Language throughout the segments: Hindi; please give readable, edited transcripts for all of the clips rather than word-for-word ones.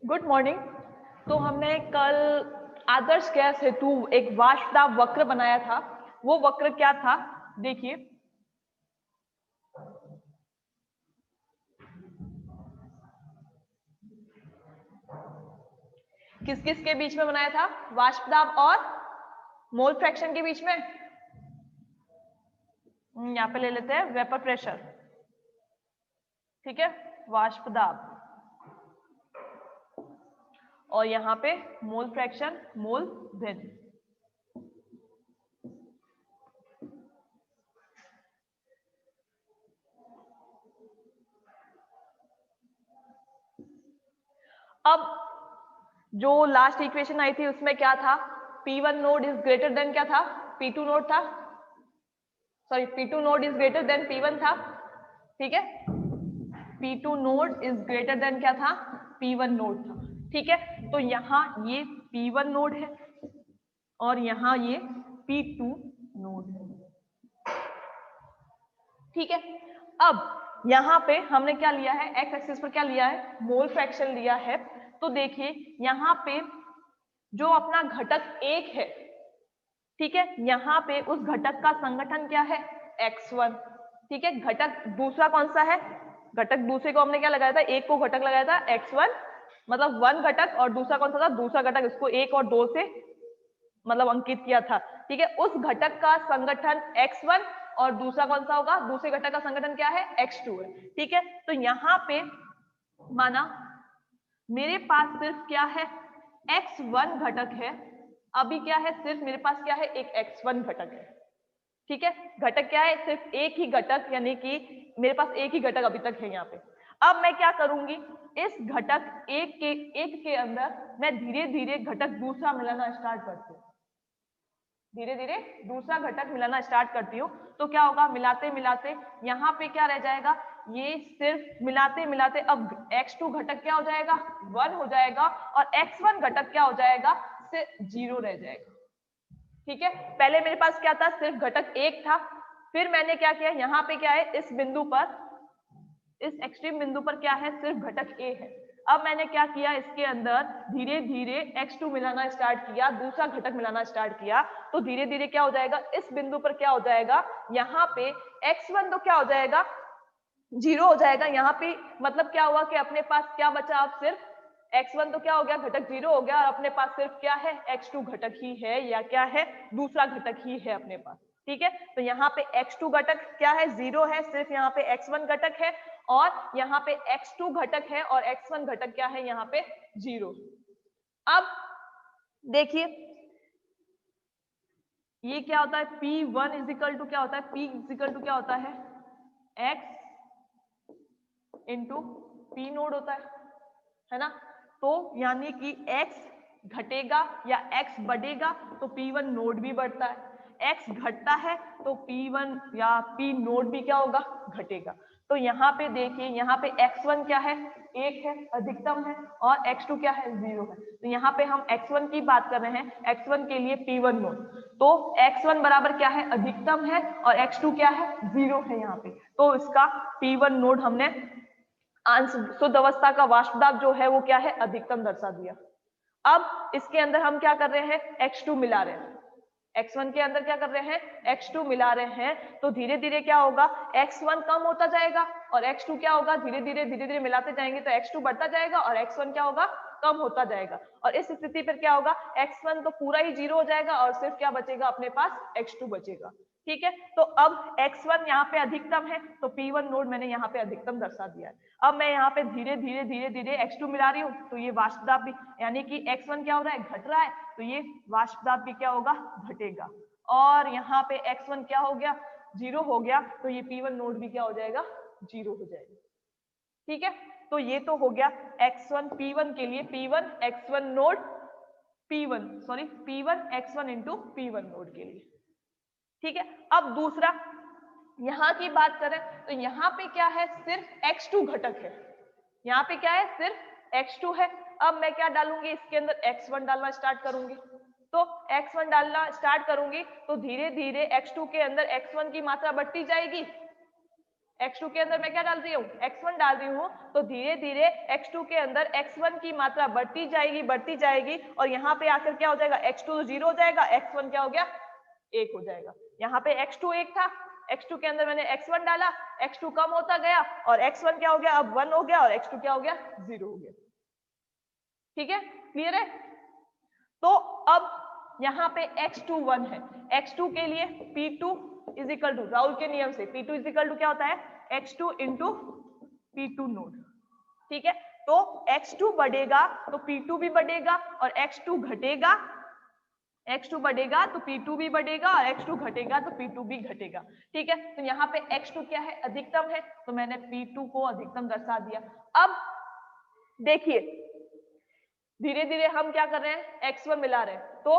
Good morning. तो हमने कल आदर्श गैस हेतु एक वाष्पदाब वक्र बनाया था। वो वक्र क्या था देखिए। किस किस के बीच में बनाया था? वाष्पदाब और मोल फ्रैक्शन के बीच में। यहाँ पे ले लेते हैं वेपर प्रेशर, ठीक है, वाष्पदाब, और यहाँ पे मोल फ्रैक्शन, मोल भिन्न। अब जो लास्ट इक्वेशन आई थी उसमें क्या था? P1 node is greater than क्या था? P2 नोड था, sorry P2 node is greater than P1 था, ठीक है। P2 node is greater than क्या था? P1 नोड था, ठीक है। तो यहाँ ये P1 नोड है और यहाँ ये P2 नोड है, ठीक है। अब यहाँ पे हमने क्या लिया है? एक्स एक्सिस पर क्या लिया है? मोल फ्रैक्शन लिया है। तो देखिए यहाँ पे जो अपना घटक एक है, ठीक है, यहाँ पे उस घटक का संगठन क्या है? x1, ठीक है। घटक दूसरा कौन सा है? घटक दूसरे को हमने क्या लगाया था? एक को घटक लगाया था x1, मतलब वन घटक, और दूसरा कौन सा था? दूसरा घटक, इसको 1 और 2 से मतलब अंकित किया था, ठीक है। उस घटक का संगठन x1 और दूसरा कौन सा होगा? दूसरे घटक का संगठन क्या है? x2 है, ठीक है। तो यहाँ पे माना मेरे पास सिर्फ क्या है? x1 घटक है। अभी क्या है? सिर्फ मेरे पास क्या है? एक x1 घटक है, ठीक है। घटक क्या है? सिर्फ एक ही घटक, यानी कि मेरे पास एक ही घटक अभी तक है यहाँ पे। अब मैं क्या करूंगी? इस घटक एक के अंदर मैं धीरे धीरे घटक दूसरा मिलाना स्टार्ट करती हूँ, धीरे धीरे दूसरा घटक मिलाना स्टार्ट करती हूँ। तो क्या होगा? मिलाते मिलाते यहाँ पे क्या रह जाएगा? ये सिर्फ मिलाते मिलाते अब x2 घटक क्या हो जाएगा? 1 हो जाएगा, और x1 घटक क्या हो जाएगा? सिर्फ 0 रह जाएगा, ठीक है। पहले मेरे पास क्या था? सिर्फ घटक एक था। फिर मैंने क्या किया? यहाँ पे क्या है? इस बिंदु पर, इस एक्सट्रीम बिंदु पर क्या है? सिर्फ घटक ए है। अब मैंने क्या किया? इसके अंदर धीरे धीरे x2 मिलाना स्टार्ट किया, दूसरा घटक मिलाना स्टार्ट किया। तो धीरे धीरे क्या हो जाएगा? इस बिंदु पर क्या हो जाएगा? यहाँ पे x1 तो क्या हो जाएगा? 0 हो जाएगा। यहाँ पे मतलब क्या हुआ कि अपने पास क्या बचा? अब सिर्फ x1 तो क्या हो गया? घटक 0 हो गया, और अपने पास सिर्फ क्या है? x2 घटक ही है, या क्या है? दूसरा घटक ही है अपने पास, ठीक है। तो यहाँ पे x2 घटक क्या है? 0 है, सिर्फ यहाँ पे x1 घटक है, और यहाँ पे x2 घटक है, और x1 घटक क्या है? यहाँ पे 0। अब देखिए ये क्या होता है? P1 इजिकल टू क्या होता है? P इजिकल टू क्या होता है? x इंटू पी नोड होता है ना। तो यानी कि x घटेगा या x बढ़ेगा तो P1 नोड भी बढ़ता है, x घटता है तो P1 या P नोड भी क्या होगा? घटेगा। तो यहाँ पे देखिए, यहाँ पे x1 क्या है? 1 है, अधिकतम है, और x2 क्या है? 0 है। तो यहाँ पे हम x1 की बात कर रहे हैं, x1 के लिए P1 नोड। तो x1 बराबर क्या है? अधिकतम है, और x2 क्या है? 0 है यहाँ पे। तो इसका P1 नोड हमने शुद्ध अवस्था का वाष्पदाब जो है वो क्या है? अधिकतम दर्शा दिया। अब इसके अंदर हम क्या कर रहे हैं? x2 मिला रहे हैं। x1 के अंदर क्या कर रहे हैं? x2 मिला रहे हैं। तो धीरे धीरे क्या होगा? x1 कम होता जाएगा, और x2 क्या होगा? धीरे धीरे मिलाते जाएंगे तो x2 बढ़ता जाएगा, और x1 क्या होगा? कम होता जाएगा। और इस स्थिति पर क्या होगा? x1 तो पूरा ही 0 हो जाएगा, और सिर्फ क्या बचेगा अपने पास? x2 बचेगा, ठीक है। तो अब x1 यहाँ पे अधिकतम है, तो P1 नोड मैंने यहाँ पे अधिकतम दर्शा दिया है। अब मैं यहाँ पे धीरे धीरे x2 मिला रही हूँ, तो ये वाष्पदाब भी, यानी कि x1 क्या हो रहा है? घट रहा है, तो ये वाष्पदाब भी क्या होगा? घटेगा। और यहाँ पे x1 क्या हो गया? 0 हो गया, तो ये P1 नोड भी क्या हो जाएगा? 0 हो जाएगा, ठीक है। तो ये तो हो गया x1 P1 के लिए, P1 x1 node, P1 x1 into P1 node के लिए, ठीक है। अब दूसरा यहाँ की बात करें तो यहाँ पे क्या है? सिर्फ x2 घटक है। यहाँ पे क्या है? सिर्फ x2 है। अब मैं क्या डालूंगी? इसके अंदर x1 डालना स्टार्ट करूंगी। तो x1 डालना स्टार्ट करूंगी तो धीरे धीरे x2 के अंदर x1 की मात्रा बढ़ती जाएगी, x2 के अंदर मैं क्या डाल रही हूँ, x1 डाल रही हूँ, तो धीरे धीरे x2 के अंदर x1 की मात्रा बढ़ती जाएगी और यहाँ पे आकर क्या हो जाएगा, x2 0 हो जाएगा, x1 क्या हो गया, 1 हो जाएगा। यहाँ पे x2 1 था, x2 के अंदर मैंने x1 डाला, x2 कम होता गया और x1 क्या हो गया, अब 1 हो गया और x2 क्या हो गया, 0 हो गया। ठीक है, क्लियर है। तो अब यहाँ पे x2 1 है, x2 के लिए P2 is equal to, Rahul के नियम से P2 इज इक्वल टू क्या होता है, x2 इंटू P2 नोड। ठीक है, तो x2 बढ़ेगा तो P2 भी बढ़ेगा और x2 घटेगा, x2 बढ़ेगा तो P2 भी बढ़ेगा और x2 घटेगा तो P2 भी घटेगा। ठीक है, तो यहाँ पे x2 क्या है, अधिकतम है, तो मैंने P2 को अधिकतम दर्शा दिया। अब देखिए धीरे धीरे हम क्या कर रहे हैं, x1 मिला रहे हैं, तो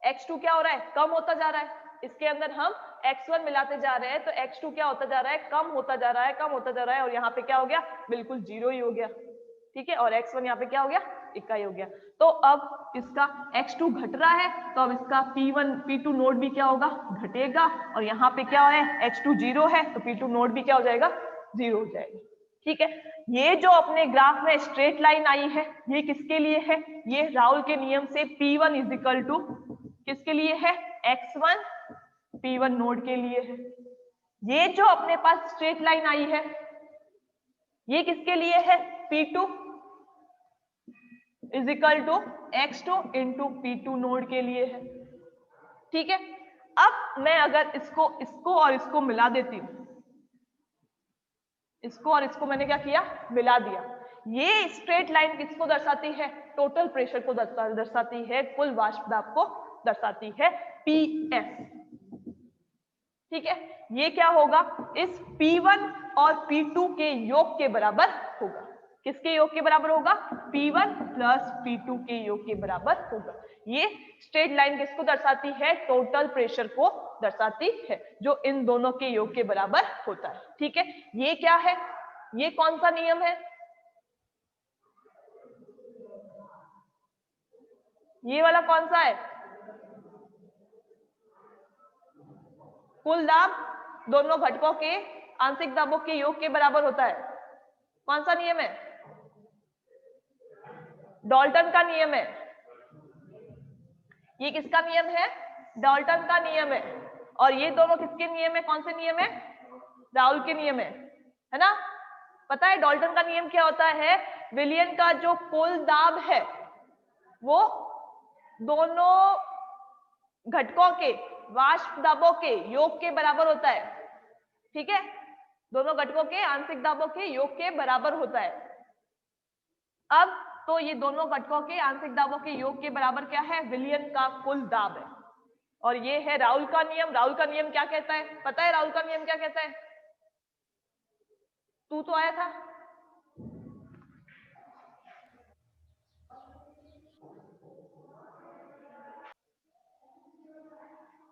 x2 क्या हो रहा है, कम होता जा रहा है। इसके अंदर हम x1 मिलाते जा रहे हैं तो x2 क्या होता जा रहा है, कम होता जा रहा है, कम होता जा रहा है और यहाँ पे क्या हो गया, बिल्कुल 0 ही हो गया। ठीक है, और x1 यहाँ पे क्या हो गया, इक्का ही हो गया। तो अब इसका x2 घट रहा है तो अब इसका P1 P2 नोड भी क्या होगा, घटेगा और यहाँ पे क्या है, x2 0 है तो P2 नोड भी क्या हो जाएगा, 0 हो जाएगा। ठीक है, ये जो अपने ग्राफ में स्ट्रेट लाइन आई है ये किसके लिए है, ये राहुल के नियम से P1 इज इक्वल टू किसके लिए है, x1 P1 नोड के लिए है। ये जो अपने पास स्ट्रेट लाइन आई है ये किसके लिए है, P2 is equal to x2 into P2 node के लिए है। ठीक है, अब मैं अगर इसको और इसको मिला देती हूं, इसको और इसको मैंने क्या किया, मिला दिया। ये स्ट्रेट लाइन किसको दर्शाती है, टोटल प्रेशर को दर्शाती है, कुल वाष्प दाब को दर्शाती है, PS। ठीक है, ये क्या होगा, इस P1 और P2 के योग के बराबर होगा। किसके योग के बराबर होगा, P1 प्लस P2 के योग के बराबर होगा। ये स्ट्रेट लाइन किसको दर्शाती है, टोटल प्रेशर को दर्शाती है जो इन दोनों के योग के बराबर होता है। ठीक है, ये क्या है, ये कौन सा नियम है, ये वाला कौन सा है, कुल दाब दोनों घटकों के आंशिक दाबों के योग के बराबर होता है। कौन सा नियम है, डाल्टन का नियम है। ये किसका नियम है, डाल्टन का नियम है। और ये दोनों किसके नियम है, कौन से नियम है, राहुल के नियम है ना। पता है डाल्टन का नियम क्या होता है, विलियन का जो कुल दाब है वो दोनों घटकों के वाष्प दाबों के योग के बराबर होता है। ठीक है, दोनों घटकों के आंशिक दाबों के योग के बराबर होता है। अब तो ये दोनों घटकों के आंशिक दाबों के योग के बराबर क्या है, विलियन का कुल दाब है। और ये है राहुल का नियम। राहुल का नियम क्या कहता है, पता है राहुल का नियम क्या कहता है, तू तो आया था,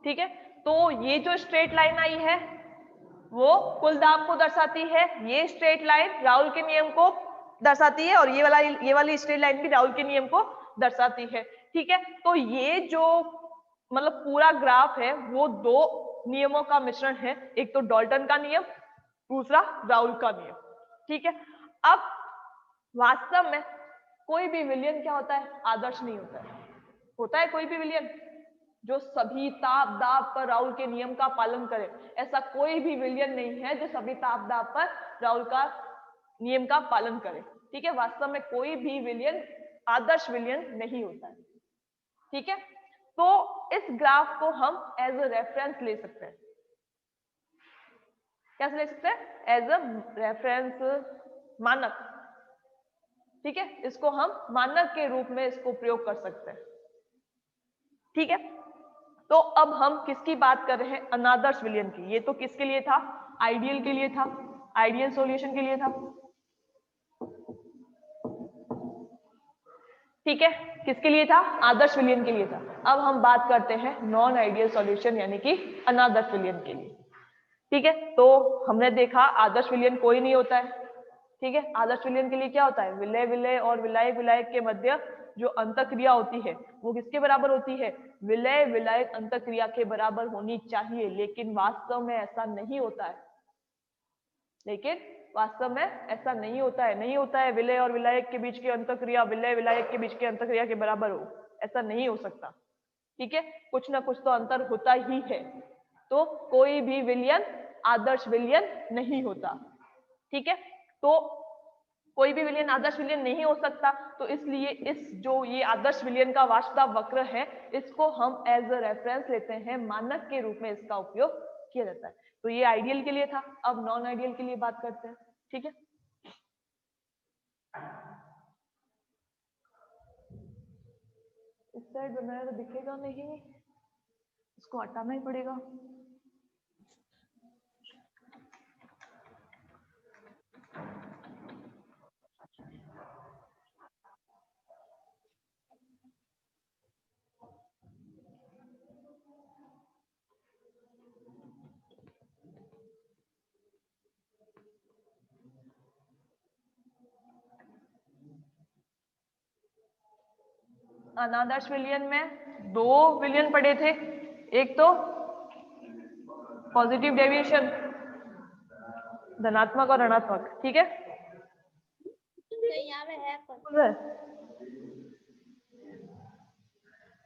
ठीक है। तो ये जो स्ट्रेट लाइन आई है वो कुल दाब को दर्शाती है, ये स्ट्रेट लाइन राहुल के नियम को दर्शाती है और ये वाली स्ट्रेट लाइन भी राहुल के नियम को दर्शाती है। ठीक है, तो ये जो मतलब पूरा ग्राफ है वो दो नियमों का मिश्रण है, एक तो डाल्टन का नियम, दूसरा राहुल का नियम। ठीक है, अब वास्तव में कोई भी विलियन क्या होता है, आदर्श नहीं होता है। होता है कोई भी विलियन जो सभी ताप दाब पर राहुल के नियम का पालन करे, ऐसा कोई भी विलियन नहीं है जो सभी ताप दाब पर राहुल का नियम का पालन करे। ठीक है, वास्तव में कोई भी विलियन आदर्श विलियन नहीं होता है। ठीक है, तो इस ग्राफ को हम एज अ रेफरेंस ले सकते हैं। कैसे ले सकते हैं, एज अ रेफरेंस, मानक। ठीक है, इसको हम मानक के रूप में इसको प्रयोग कर सकते हैं। ठीक है, तो अब हम किसकी बात कर रहे हैं, अनादर्श विलयन की। ये तो किसके लिए था, आइडियल के लिए था, आइडियल सॉल्यूशन के लिए था। ठीक है, किसके लिए था, आदर्श विलयन के लिए था। अब हम बात करते हैं नॉन आइडियल सॉल्यूशन यानी कि अनादर्श विलयन के लिए। ठीक है, तो हमने देखा आदर्श विलयन कोई नहीं होता है। ठीक है, आदर्श विलयन के लिए क्या होता है, विलय विलय और विलायक विलायक के मध्य जो अंतःक्रिया होती है वो किसके बराबर होती है, विलय विलायक अंतःक्रिया के बराबर होनी चाहिए, लेकिन वास्तव में ऐसा नहीं होता है। लेकिन वास्तव में ऐसा नहीं होता है। नहीं होता है विलय और विलायक के बीच की अंतःक्रिया विलय विलायक के बीच की अंतःक्रिया के बराबर हो, ऐसा नहीं हो सकता। ठीक है, कुछ ना कुछ तो अंतर होता ही है। तो कोई भी विलयन आदर्श विलयन नहीं होता। ठीक है, तो कोई भी विलयन आदर्श विलयन नहीं हो सकता, तो इसलिए इस जो ये आदर्श विलयन का वाष्पदाब वक्र है, इसको हम एज अ रेफरेंस लेते हैं, मानक के रूप में इसका उपयोग किया जाता है। तो ये आइडियल के लिए था। अब नॉन आइडियल के लिए बात करते हैं। ठीक है, इस साइड बनाया तो दिखेगा नहीं, इसको हटाना ही पड़ेगा। अनादर्श विलयन में दो विलयन पड़े थे, एक तो पॉजिटिव डेविएशन धनात्मक और ऋणात्मक। ठीक है, यहाँ पे है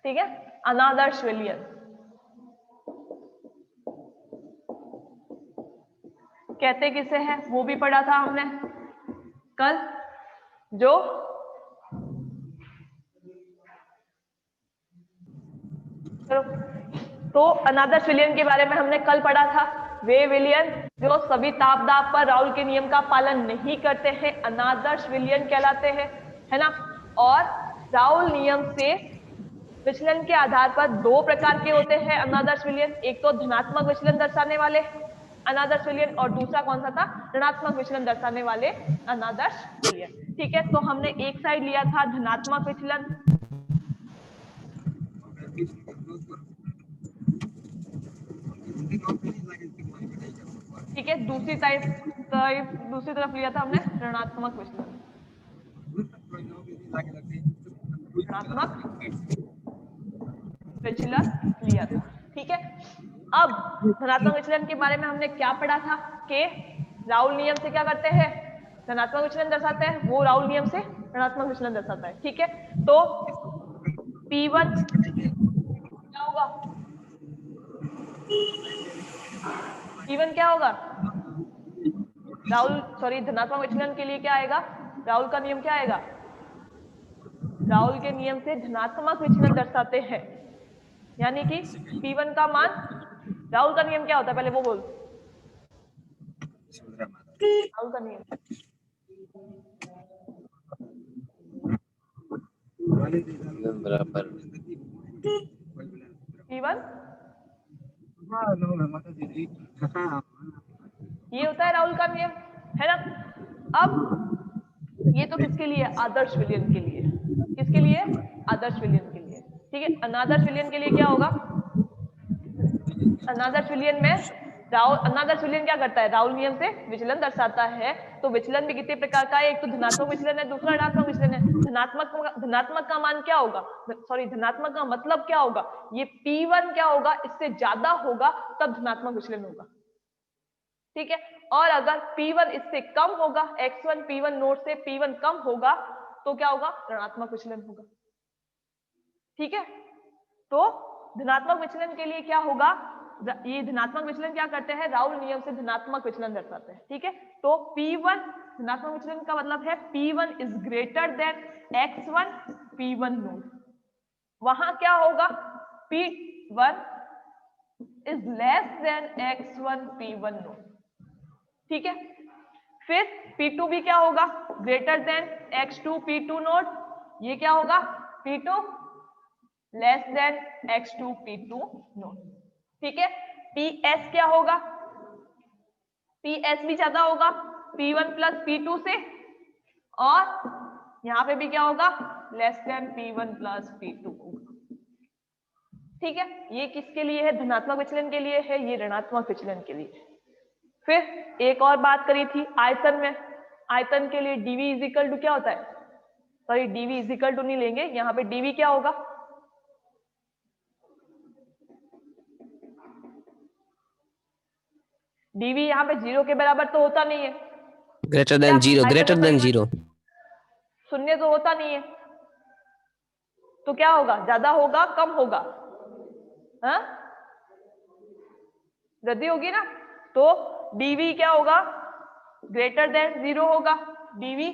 ठीक है, अनादर्श विलयन कहते किसे हैं वो भी पढ़ा था हमने कल। जो तो अनादर्श विलयन के बारे में हमने कल पढ़ा था। वे विलयन जो सभी ताप दाब पर राउल के नियम का पालन नहीं करते हैं अनादर्श विलयन कहलाते हैं, है ना। और राउल नियम से विचलन के आधार पर दो प्रकार के होते हैं अनादर्श विलयन, एक तो धनात्मक विचलन दर्शाने वाले अनादर्श विलयन और दूसरा कौन सा था, ऋणात्मक विचलन दर्शाने वाले अनादर्श विलयन। ठीक है, तो हमने एक साइड लिया था धनात्मक विचलन, ठीक है, दूसरी तरफ लिया था हमने ऋणात्मक विचलन, ऋणात्मक विचलन लिया था। ठीक है, अब धनात्मक विचलन के बारे में हमने क्या पढ़ा था कि राउल नियम से क्या करते हैं, धनात्मक विचलन दर्शाते हैं, वो राउल नियम से ऋणात्मक विचलन दर्शाता है। ठीक है, तो P1 क्या होगा, P1 क्या होगा, धनात्मक विचलन के लिए क्या आएगा, राउल का नियम क्या आएगा, राउल के नियम से धनात्मक विचलन दर्शाते हैं, यानी कि P1 का मान, राउल का नियम क्या होता है पहले वो बोल, राउल का नियम बराबर P1 ये होता है राउल का नियम, है ना। अब ये तो किसके लिए, आदर्श विलयन के लिए, किसके लिए, आदर्श विलयन के लिए। ठीक है, अनादर्श विलयन के लिए क्या होगा, अनादर्श विलयन में अनादर्श विलयन क्या करता है, राउल नियम से विचलन दर्शाता है। तो विचलन भी कितने प्रकार का है, एक तो धनात्मक विचलन है, दूसरा ऋणात्मक विचलन है। धनात्मक का मान क्या होगा, धनात्मक का मतलब क्या होगा, ये P1 क्या होगा, इससे ज्यादा होगा तब धनात्मक विचलन होगा। ठीक है, और अगर P1 इससे कम होगा, x1 P1 नोड से P1 कम होगा तो क्या होगा, ऋणात्मक विचलन होगा। ठीक है, तो धनात्मक विचलन के लिए क्या होगा, ये धनात्मक विचलन क्या करते हैं, राउल नियम से धनात्मक विचलन दर्शाते हैं। ठीक है, तो P1 धनात्मक विचलन का मतलब है P1 is greater than x1 P1 node, वहां क्या होगा, P1 is less than x1 P1 node. ठीक है, फिर P2 भी क्या होगा, greater than x2 P2 node, ये क्या होगा, P2 less than x2 P2 node. ठीक है, PS क्या होगा, PS भी ज्यादा होगा P1 प्लस P2 से, और यहां पे भी क्या होगा, less than P1 plus P2 होगा। ठीक है, ये किसके लिए है, धनात्मक विचलन के लिए है, ये ऋणात्मक विचलन के लिए। फिर एक और बात करी थी आयतन में, आयतन के लिए dV इज इक्वल टू क्या होता है, sorry dV is equal to नहीं लेंगे, यहाँ पे dV क्या होगा, डीवी यहाँ पे 0 के बराबर तो होता नहीं है, ग्रेटर देन क्या? 0, हाइपोथेसिस ग्रेटर देन परिमाण 0। शून्य तो होता नहीं है, तो क्या होगा? ज्यादा होगा कम होगा? हाँ, वृद्धि होगी ना, तो डीवी क्या होगा? ग्रेटर देन 0 होगा, डीवी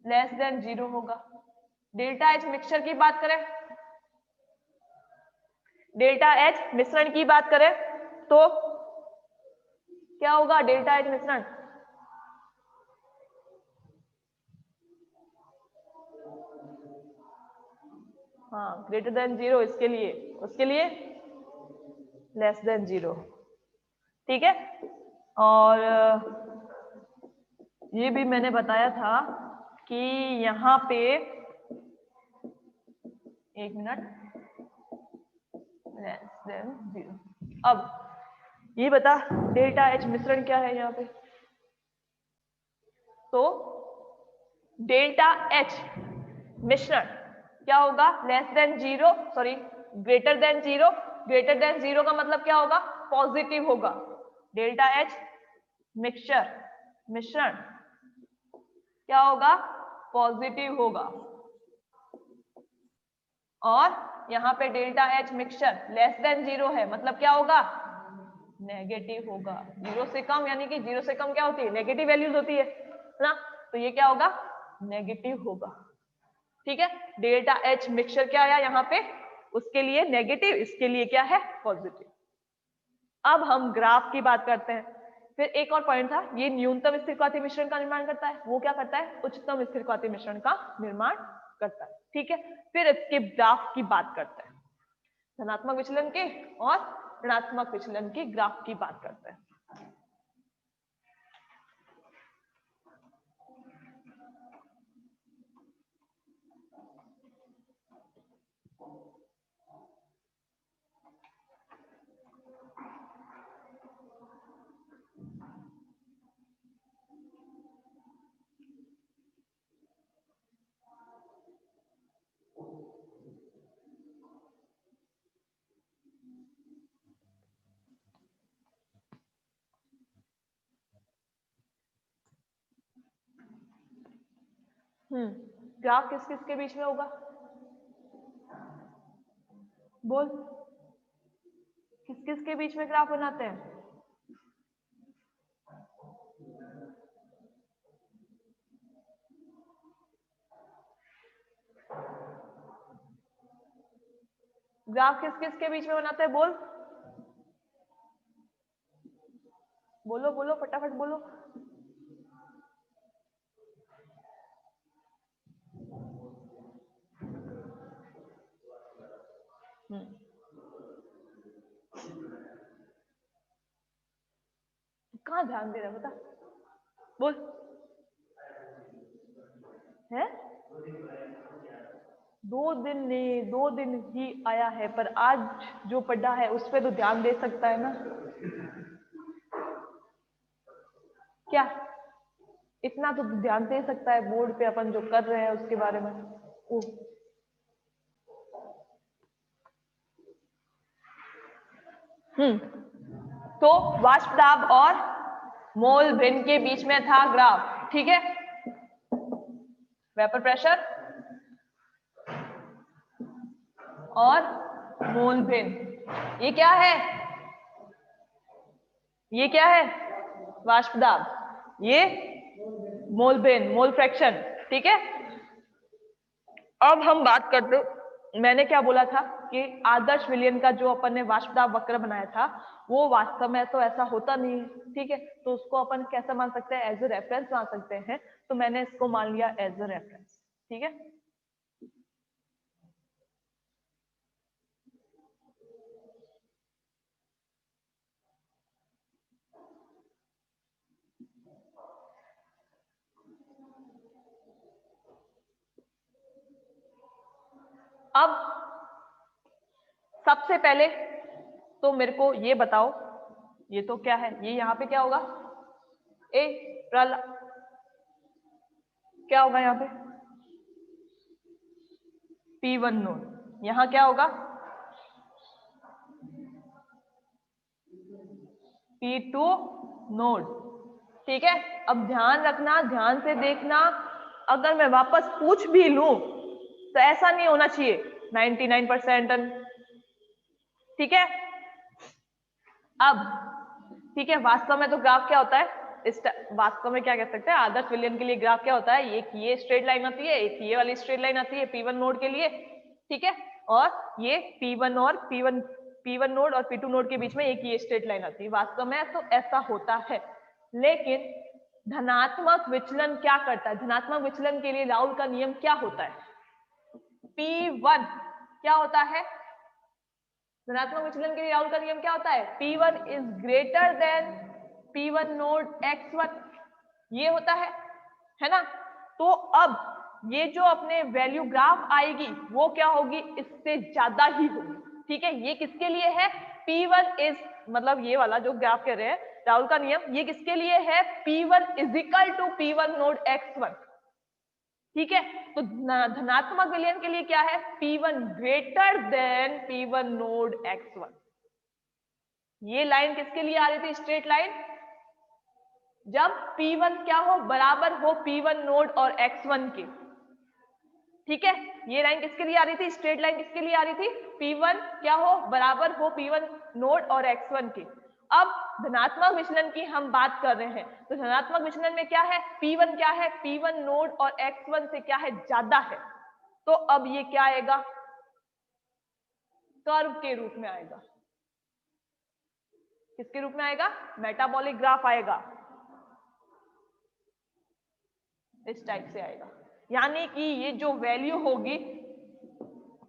लेस देन 0 होगा। डेल्टा एच मिक्सचर की बात करें, डेल्टा एच मिश्रण की बात करें तो क्या होगा? डेल्टा एच मिश्रण हाँ ग्रेटर देन 0 इसके लिए, उसके लिए लेस देन 0। ठीक है, और ये भी मैंने बताया था कि यहाँ पे, एक मिनट, लेस देन 0। अब ये बता डेल्टा एच मिश्रण क्या है यहाँ पे? तो डेल्टा एच मिश्रण क्या होगा? Less than 0, sorry greater than 0। Greater than 0 का मतलब क्या होगा? पॉजिटिव होगा। डेल्टा एच मिक्सचर मिश्रण क्या होगा? पॉजिटिव होगा। और यहाँ पे delta H mixture less than 0 है, मतलब क्या होगा? नेगेटिव होगा। 0 से कम, यानी कि 0 से कम क्या होती है? नेगेटिव वैल्यूज होती है ना, तो ये क्या होगा? नेगेटिव होगा। ठीक है, डेल्टा एच मिक्सचर क्या आया यहाँ पे? उसके लिए नेगेटिव, इसके लिए क्या है? पॉजिटिव। अब हम ग्राफ की बात करते हैं। फिर एक और पॉइंट था, ये न्यूनतम स्थिरघाती मिश्रण का निर्माण करता है, वो क्या करता है? उच्चतम स्थिरघाती मिश्रण का निर्माण करता है। ठीक है, फिर इसके ग्राफ की बात करते हैं, धनात्मक विचलन के और ऋणात्मक विचलन के ग्राफ की बात करते हैं। ग्राफ किस किस के बीच में होगा? बोल, किस किस के बीच में ग्राफ बनाते हैं? ग्राफ किस किस के बीच में बनाते हैं? बोल, बोलो बोलो, फटाफट बोलो। कहाँ ध्यान दे रहा है बता, बोल। है 2 दिन ने 2 दिन ही आया है, पर आज जो पढ़ा है उस पर तो ध्यान दे सकता है ना? क्या इतना तो ध्यान दे सकता है बोर्ड पे अपन जो कर रहे हैं उसके बारे में? ओ, तो वाष्प दाब और मोल भिन्न के बीच में था ग्राफ। ठीक है, वेपर प्रेशर और मोल भिन्न, ये क्या है? ये क्या है? वाष्प दाब, ये मोल भिन्न, मोल फ्रैक्शन। ठीक है, अब हम बात करते, मैंने क्या बोला था कि आदर्श विलयन का जो अपन ने वाष्प दाब वक्र बनाया था वो वास्तव में तो ऐसा होता नहीं है। ठीक है, तो उसको अपन कैसा मान सकते हैं? एज ए रेफरेंस मान सकते हैं, तो मैंने इसको मान लिया एज ए रेफरेंस। ठीक है, अब सबसे पहले तो मेरे को ये बताओ, ये तो क्या है? ये यहाँ पे क्या होगा? ए प्रल, क्या होगा यहाँ पे? P1 node. यहाँ क्या होगा? P2 node. ठीक है, अब ध्यान रखना, ध्यान से देखना, अगर मैं वापस पूछ भी लूं तो ऐसा नहीं होना चाहिए 99%। ठीक है, अब ठीक है, वास्तव में तो ग्राफ क्या होता है, इस वास्तव में क्या कह सकते हैं, आदर्श विलयन के लिए ग्राफ क्या होता है, एक ये स्ट्रेट लाइन आती है, एक ये वाली स्ट्रेट लाइन आती है P1 नोड के लिए। ठीक है, और ये P1 और P1 नोड और P2 नोड के बीच में एक ये स्ट्रेट लाइन आती है। वास्तव में तो ऐसा होता है, लेकिन धनात्मक विचलन क्या करता है, धनात्मक विचलन के लिए राउल का नियम क्या होता है, P1 क्या होता है, धनात्मक विचलन के लिए राउल का नियम क्या होता है, P1 is greater than P1 node x1, ये होता है ना। तो अब ये जो अपने वैल्यू ग्राफ आएगी वो क्या होगी, इससे ज्यादा ही होगी। ठीक है, ये किसके लिए है, P1 इज, मतलब ये वाला जो ग्राफ कह रहे हैं राउल का नियम, ये किसके लिए है, P1 is equal to P1 node x1। ठीक है, तो धनात्मक विलयन के लिए क्या है, P1 greater than P1 node x1। ये लाइन किसके लिए आ रही थी, स्ट्रेट लाइन, जब P1 क्या हो, बराबर हो P1 नोड और x1 के। ठीक है, ये लाइन किसके लिए आ रही थी, स्ट्रेट लाइन किसके लिए आ रही थी, P1 क्या हो, बराबर हो P1 नोड और x1 के। अब धनात्मक विचलन की हम बात कर रहे हैं, तो धनात्मक विचलन में क्या है, P1 क्या है, P1 नोड और x1 से क्या है, ज्यादा है। तो अब ये क्या आएगा, कर्व के रूप में आएगा। किसके रूप में आएगा, मेटाबॉलिक ग्राफ आएगा, इस टाइप से आएगा। यानी कि ये जो वैल्यू होगी,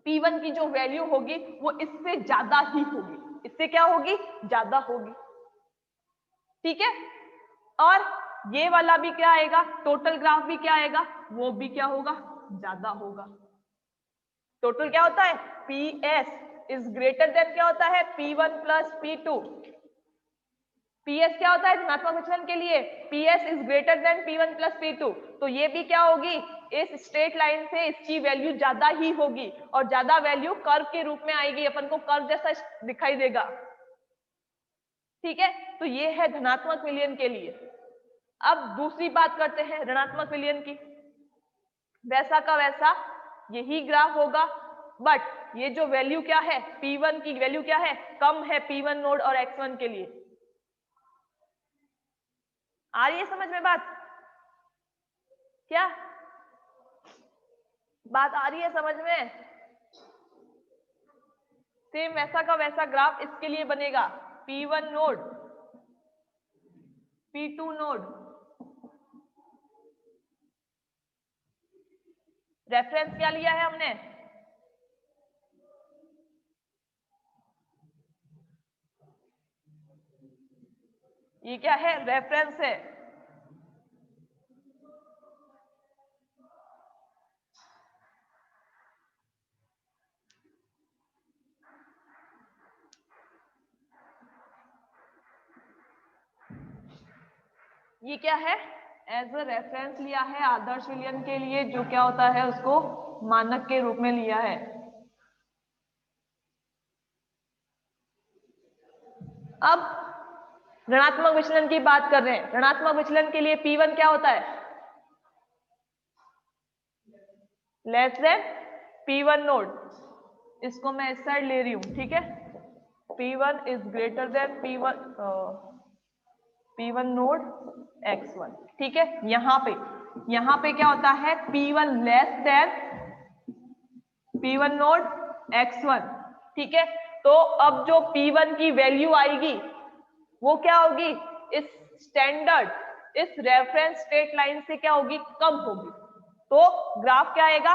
P1 की जो वैल्यू होगी वो इससे ज्यादा ही होगी, इससे क्या होगी, ज्यादा होगी। ठीक है, और ये वाला भी क्या आएगा, टोटल ग्राफ भी क्या आएगा, वो भी क्या होगा, ज्यादा होगा। टोटल क्या होता है, PS इज ग्रेटर देन क्या होता है, P1 प्लस P2। PS क्या होता है धनात्मक विचलन के लिए, PS is greater than P1 plus P2। तो ये भी क्या होगी, इस स्ट्रेट लाइन से इसकी वैल्यू ज्यादा ही होगी, और ज्यादा वैल्यू कर्व के रूप में आएगी, अपन को कर्व जैसा दिखाई देगा। ठीक है, तो ये है धनात्मक विलयन के लिए। अब दूसरी बात करते हैं ऋणात्मक विलयन की। वैसा का वैसा यही ग्राफ होगा, बट ये जो वैल्यू क्या है, P1 की वैल्यू क्या है, कम है P1 नोड और x1 के लिए। आ रही है समझ में बात, क्या बात आ रही है समझ में। सेम वैसा का वैसा ग्राफ इसके लिए बनेगा, P1 node, P2 node. Reference क्या लिया है हमने, ये क्या है, रेफरेंस है। ये क्या है, एज अ रेफरेंस लिया है आदर्श विलयन के लिए, जो क्या होता है उसको मानक के रूप में लिया है। अब ऋणात्मक विचलन की बात कर रहे हैं, ऋणात्मक विचलन के लिए P1 क्या होता है, लेस देन P1 नोड। इसको मैं इस साइड ले रही हूं, ठीक है, P1 is greater than P1 node x1। ठीक है, यहां पे क्या होता है, P1 less than P1 node x1। ठीक है, तो अब जो P1 की वैल्यू आएगी वो क्या होगी, इस स्टैंडर्ड, इस रेफरेंस स्ट्रेट लाइन से क्या होगी, कम होगी। तो ग्राफ क्या आएगा,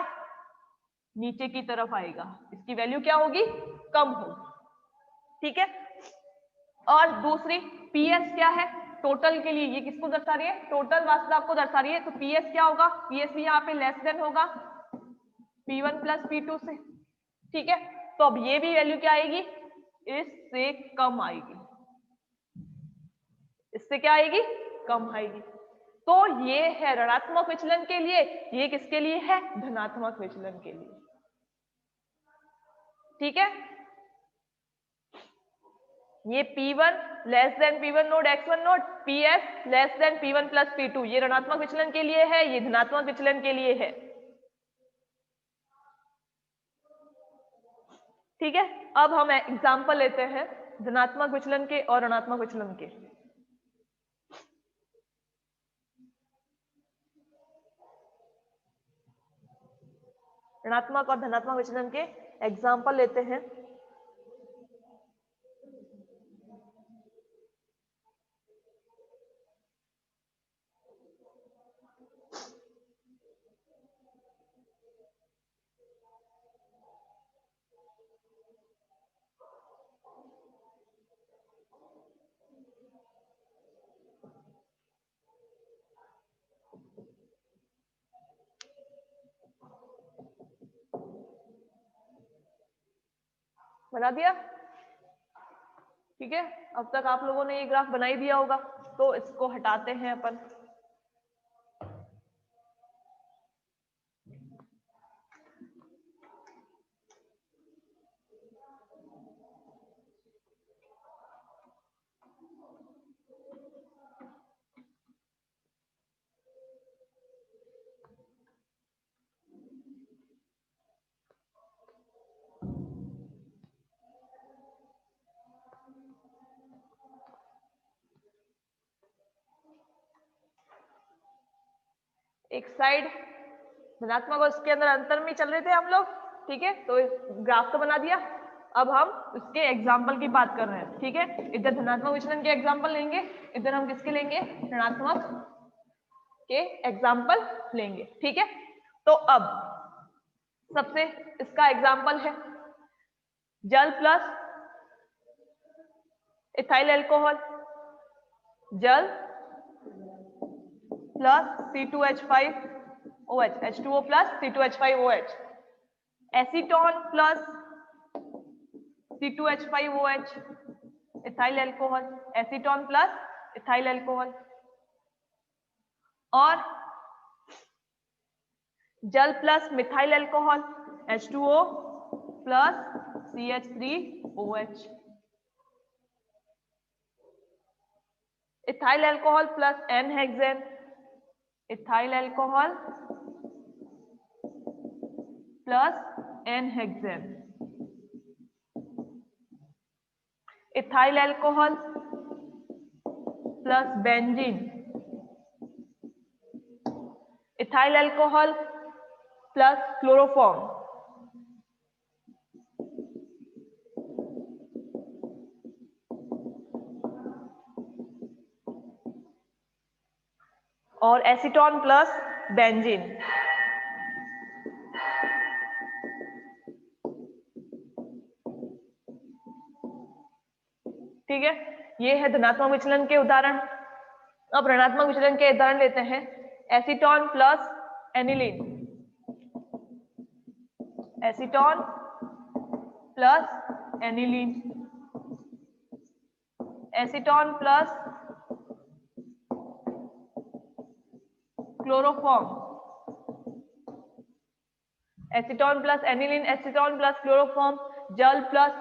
नीचे की तरफ आएगा, इसकी वैल्यू क्या होगी, कम होगी। ठीक है, और दूसरी PS क्या है, टोटल के लिए, ये किसको दर्शा रही है, टोटल वास्तव को दर्शा रही है। तो PS क्या होगा, PS भी यहाँ पे लेस देन होगा P1 प्लस P2 से। ठीक है, तो अब ये भी वैल्यू क्या आएगी, इससे कम आएगी, इससे क्या आएगी, कम आएगी। तो ये है ऋणात्मक विचलन के लिए, ये किसके लिए है, धनात्मक विचलन के लिए। ठीक है, ये P1 less than P1 node X1 node, PS less than P1 plus P2, ये ऋणात्मक विचलन के लिए है, ये धनात्मक विचलन के लिए है। ठीक है, अब हम एग्जाम्पल लेते हैं धनात्मक विचलन के और ऋणात्मक विचलन के। ऋणात्मक और धनात्मक विचलन के एग्जाम्पल लेते हैं। बना दिया? ठीक है, अब तक आप लोगों ने ये ग्राफ बना ही दिया होगा, तो इसको हटाते हैं अपन। एक साइड धनात्मक और उसके अंदर अंतर में चल रहे थे हम लोग। ठीक है, तो ग्राफ तो बना दिया, अब हम उसके एग्जाम्पल की बात कर रहे हैं। ठीक है, इधर धनात्मक विचलन के एग्जाम्पल लेंगे, इधर हम किसके लेंगे, ऋणात्मक के एग्जाम्पल लेंगे। ठीक है, तो अब सबसे इसका एग्जाम्पल है जल प्लस इथाइल अल्कोहल, जल plus C2H5OH, H2O plus C2H5OH, acetone plus C2H5OH, ethyl alcohol, acetone plus ethyl alcohol, और जल plus methyl alcohol, H2O plus CH3OH, ethyl alcohol plus N hexane, ethyl alcohol plus N hexane, ethyl alcohol plus benzene, ethyl alcohol plus chloroform, और एसीटोन प्लस बेंजीन। ठीक है, ये है धनात्मक विचलन के उदाहरण। अब ऋणात्मक विचलन के उदाहरण लेते हैं। Acetone plus aniline, acetone plus aniline, acetone plus chloroform, acetone plus aniline, acetone plus chloroform, जल प्लस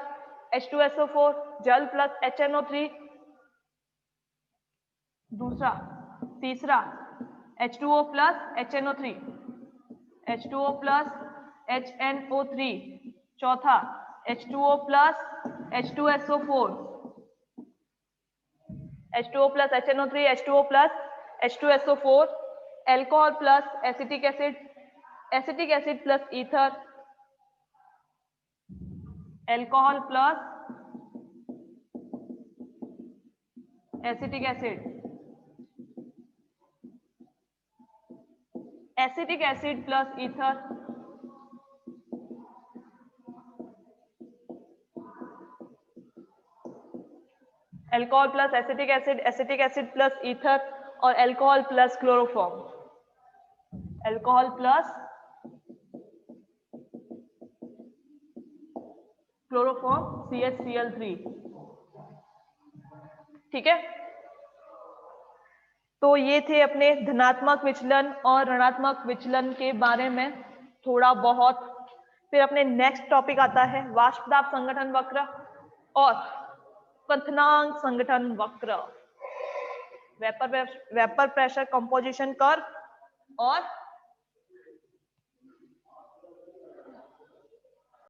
H2SO4, जल प्लस HNO3, दूसरा, तीसरा H2O plus HNO3, H2O plus HNO3, चौथा H2O plus H2SO4, H2O plus HNO3, H2O plus H2SO4, alcohol plus acetic acid, acetic acid plus ether, alcohol plus acetic acid, acetic acid plus ether, alcohol plus acetic acid, acetic acid plus ether, और alcohol plus chloroform, alcohol plus chloroform CHCl3। ठीक है, तो ये थे अपने धनात्मक विचलन और ऋणात्मक विचलन के बारे में थोड़ा बहुत। फिर अपने नेक्स्ट टॉपिक आता है वाष्प दाब संगठन वक्र और क्वथनांक संगठन वक्र, वेपर प्रेशर कंपोजिशन कर्व और